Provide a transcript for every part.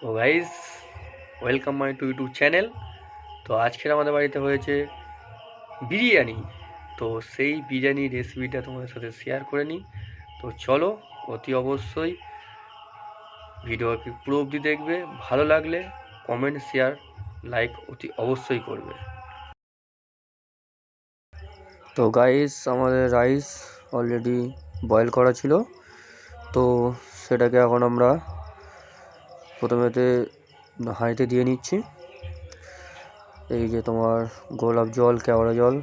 তো guys, welcome my to YouTube channel. তো আজকের আমাদের বাড়িতে হয়েছে বিরিয়ানি। তো সেই বিরিয়ানির রেসিপিটা তোমাদের সাথে শেয়ার করে নিই। তো চলো, অতি অবশ্যই ভিডিওটি পুরো অবধি দেখবে। ভালো লাগলে কমেন্ট, শেয়ার, লাইক অতি অবশ্যই করবে। তো গাইস, আমাদের রাইস অলরেডি বয়েল করা ছিল। তো সেটাকে এখন আমরা প্রথমেতে হাঁড়িতে দিয়ে নিচ্ছি। এই যে তোমার গোলাপ জল, কেওড়া জল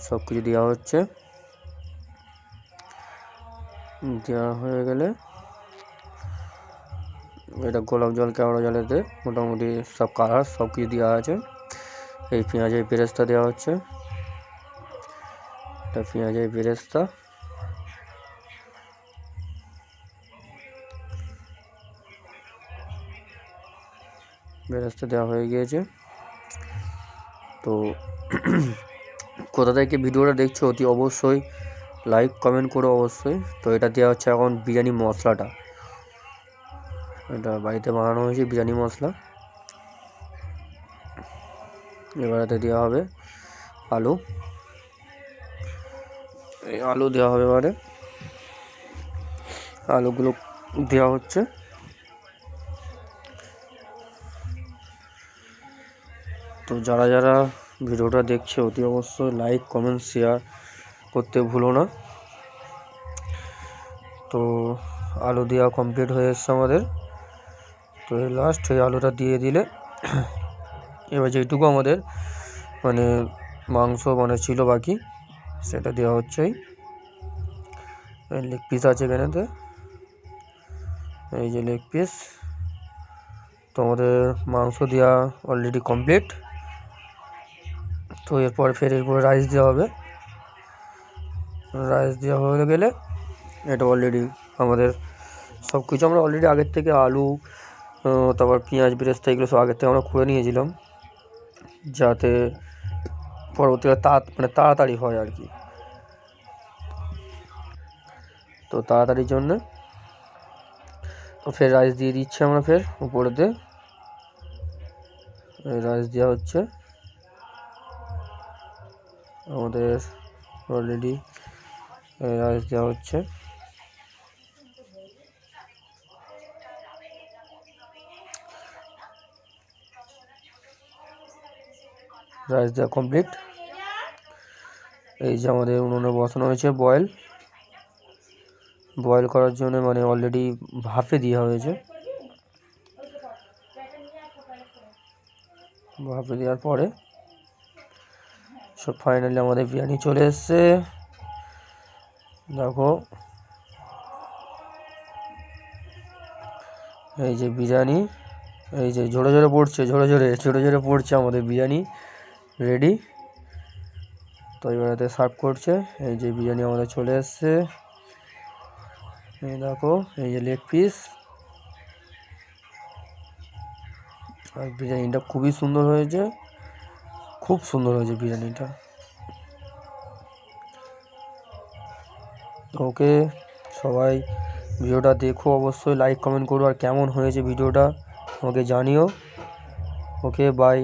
সব কিছু দেওয়া হচ্ছে। দেওয়া হয়ে গেলে এটা গোলাপ জল, কেওড়া জলেতে মোটামুটি সব কালার সব কিছু দেওয়া আছে। এই পেঁয়াজের বেরেস্তা দেওয়া হচ্ছে। এটা পেঁয়াজের বেরেস্তা। বেরেস্তা দেওয়া হয়ে গিয়েছে। তো কোথা থেকে ভিডিওটা দেখছো অতি অবশ্যই লাইক কমেন্ট করো অবশ্যই। তো এটা দেওয়া হচ্ছে এখন বিরিয়ানি মশলাটা। এটা বাড়িতে বানানো হয়েছে বিরিয়ানি মশলা। এবারেতে দেওয়া হবে আলু। এই আলু দেওয়া হবে। এবারে আলুগুলো দেওয়া হচ্ছে। তো যারা যারা ভিডিওটা দেখছে অতি অবশ্যই লাইক কমেন্ট শেয়ার করতে ভুলো না। তো আলু দেওয়া কমপ্লিট হয়ে এসছে আমাদের। তো এই লাস্ট এই আলুটা দিয়ে দিলে এবার যেটুকু আমাদের মাংস ছিল বাকি সেটা দেওয়া হচ্ছে। লেগ পিস আছে এখানেতে, এই যে লেগ পিস। তো আমাদের মাংস দেওয়া অলরেডি কমপ্লিট। তো এরপরে রাইস দেওয়া হবে। রাইস দেওয়া হয়ে গেলে এটা অলরেডি আমাদের সব কিছু আমরা অলরেডি আগের থেকে আলু, তারপর পেঁয়াজ বেরেস্তা এগুলো সব আগের থেকে আমরা করে নিয়েছিলাম, যাতে পরবর্তীকালে তাড়াতাড়ি হয় আর কি। তো তাড়াতাড়ির জন্য ফের রাইস দিয়ে দিচ্ছি আমরা। ফের উপরেতে রাইস দেওয়া হচ্ছে আমাদের অলরেডি। রাইস দেওয়া হচ্ছে। রাইস দেওয়া কমপ্লিট। এই যে আমাদের উনুনে বসানো হয়েছে বয়েল করার জন্য, অলরেডি ভাপে দেওয়া হয়েছে। ভাপে দেওয়ার পরে সব ফাইনালি আমাদের বিরিয়ানি চলে এসছে। দেখো, এই যে বিরিয়ানি, এই যে ঝরে ঝরে পড়ছে আমাদের বিরিয়ানি রেডি। তো এবারে সার্ভ করছে। এই যে বিরিয়ানি আমাদের চলে এসছে। এই দেখো, এই যে লেগ পিস। আর বিরিয়ানিটা খুবই সুন্দর হয়েছে, খুব সুন্দর হয়েছে বিরিয়ানিটা। ওকে, সবাই ভিডিওটা দেখো অবশ্যই, লাইক কমেন্ট করো, আর কেমন হয়েছে ভিডিওটা আমাকে জানিও। ওকে, বাই।